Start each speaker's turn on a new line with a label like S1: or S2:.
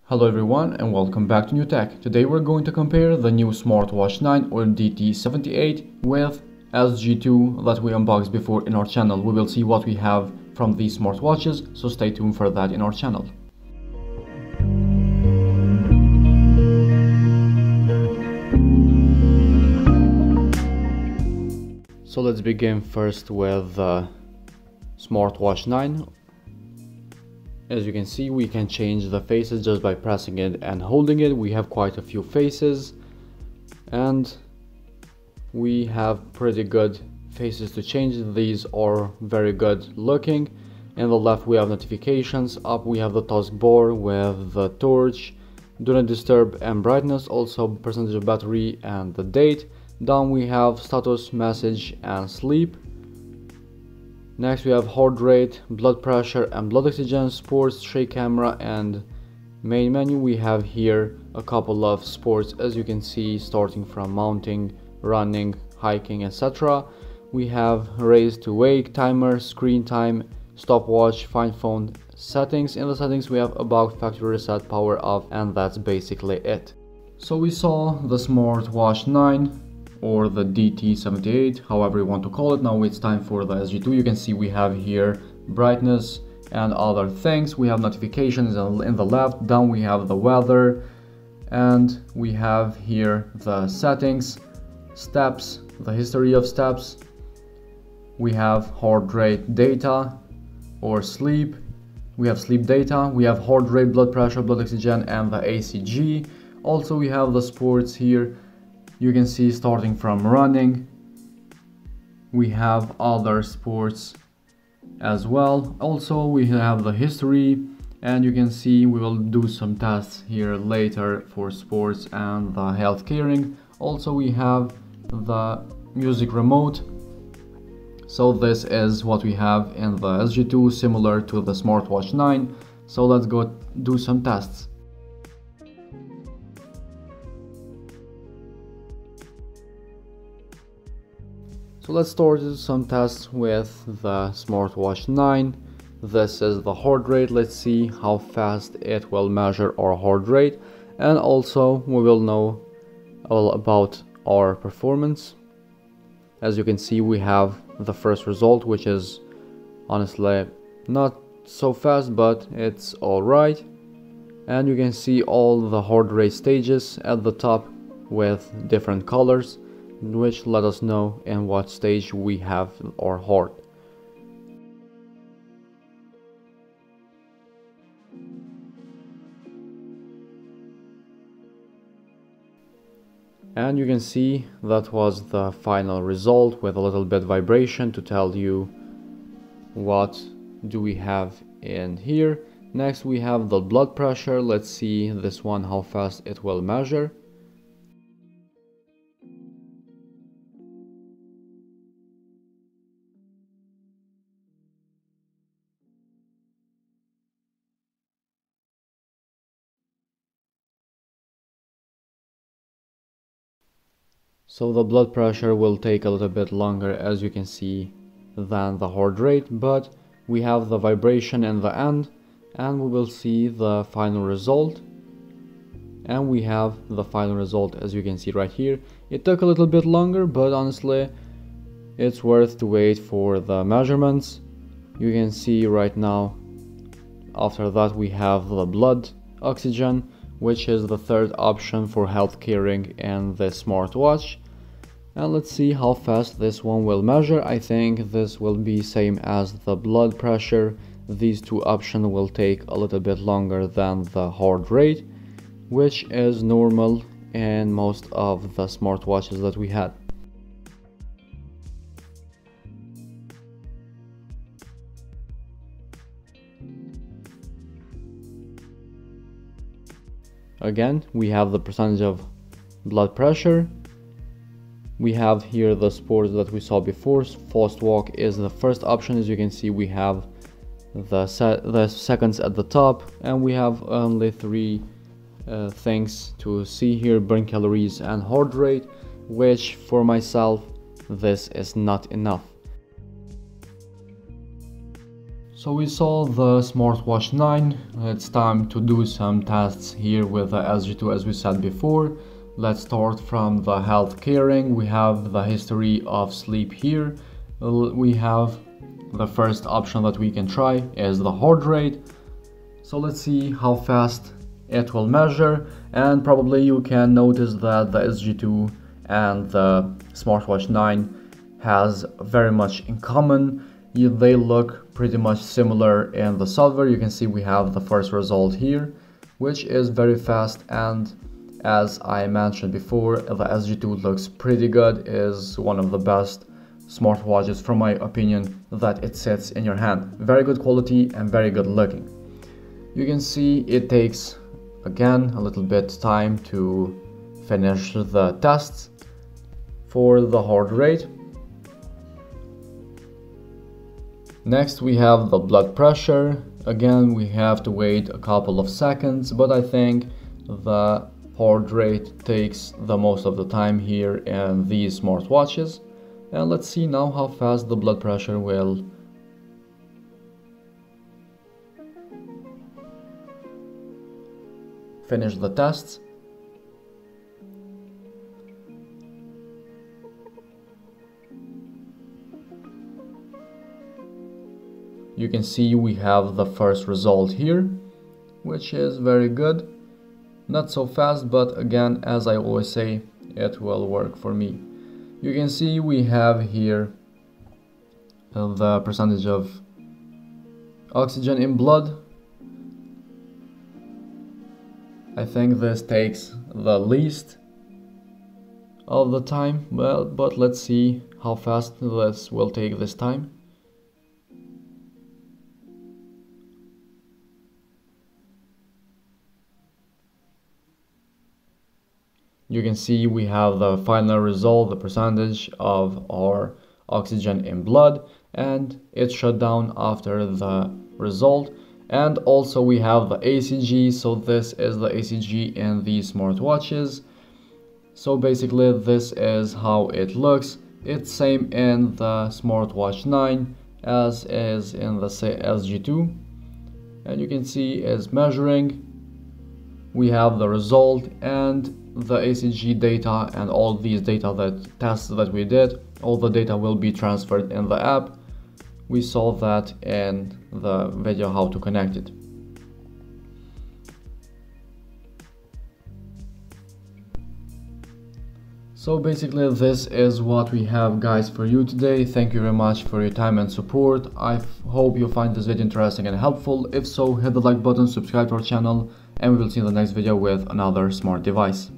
S1: Hello everyone and welcome back to New Tech. Today we're going to compare the new smartwatch 9 or DT78 with SG2 that we unboxed before in our channel. We will see what we have from these smartwatches, so stay tuned for that in our channel. So let's begin first with the smartwatch 9. As you can see, we can change the faces just by pressing it and holding it. We have quite a few faces and we have pretty good faces to change. These are very good looking. In the left we have notifications, up we have the taskbar with the torch, do not disturb and brightness, also percentage of battery and the date. Down we have status, message and sleep. Next we have heart rate, blood pressure and blood oxygen, sports, shake camera and main menu. We have here a couple of sports, as you can see, starting from mounting, running, hiking, etc. We have raise to wake, timer, screen time, stopwatch, find phone, settings. In the settings we have about, factory reset, power off, and that's basically it. So we saw the smartwatch 9 or the DT78, however you want to call it. Now it's time for the SG2. You can see we have here brightness and other things. We have notifications in the left. Down we have the weather, and we have here the settings, steps, the history of steps. We have heart rate data or sleep. We have sleep data. We have heart rate, blood pressure, blood oxygen and the ACG. Also we have the sports here. You can see starting from running. We have other sports as well. Also we have the history, and you can see we will do some tests here later for sports and the health caring. Also we have the music remote. So this is what we have in the SG2, similar to the smartwatch 9. So let's go do some tests. So let's start some tests with the smartwatch 9. This is the heart rate. Let's see how fast it will measure our heart rate, and also we will know all about our performance. As you can see, we have the first result, which is honestly not so fast, but it's alright. And you can see all the heart rate stages at the top with different colors, which let us know in what stage we have our heart. And you can see that was the final result with a little bit vibration to tell you what do we have in here. Next we have the blood pressure. Let's see this one, how fast it will measure. So the blood pressure will take a little bit longer, as you can see, than the heart rate, but we have the vibration in the end, and we will see the final result. And we have the final result, as you can see right here. It took a little bit longer, but honestly it's worth to wait for the measurements. You can see right now, after that we have the blood oxygen, which is the third option for health caring in the smartwatch. And let's see how fast this one will measure. I think this will be same as the blood pressure. These two options will take a little bit longer than the heart rate, which is normal in most of the smartwatches that we had. Again, we have the percentage of blood pressure. We have here the sports that we saw before. Fast walk is the first option. As you can see, we have the seconds at the top, and we have only three things to see here: burn calories and heart rate, which for myself this is not enough. So we saw the smartwatch 9, it's time to do some tests here with the SG2 as we said before. Let's start from the health caring. We have the history of sleep here. We have the first option that we can try is the heart rate. So let's see how fast it will measure, and probably you can notice that the SG2 and the smartwatch 9 has very much in common. They look pretty much similar in the software. You can see we have the first result here, which is very fast, and as I mentioned before, the SG2 looks pretty good, is one of the best smartwatches from my opinion that it sits in your hand. Very good quality and very good looking. You can see it takes again a little bit time to finish the tests for the heart rate. Next we have the blood pressure. Again, we have to wait a couple of seconds, but I think the heart rate takes the most of the time here in these smartwatches. And let's see now how fast the blood pressure will finish the tests. You can see we have the first result here, which is very good. Not so fast, but again, as I always say, it will work for me. You can see we have here the percentage of oxygen in blood. I think this takes the least of the time, but let's see how fast this will take this time. You can see we have the final result, the percentage of our oxygen in blood, and it shut down after the result. And also we have the ACG, so this is the ACG in these smartwatches. So basically this is how it looks. It's same in the smartwatch 9 as is in the SG2. And you can see it's measuring. We have the result and the ACG data, and all these data that tests that we did, all the data will be transferred in the app. We saw that in the video how to connect it. So basically this is what we have guys for you today. Thank you very much for your time and support. I hope you find this video interesting and helpful. If so, hit the like button, subscribe to our channel, and we will see you in the next video with another smart device.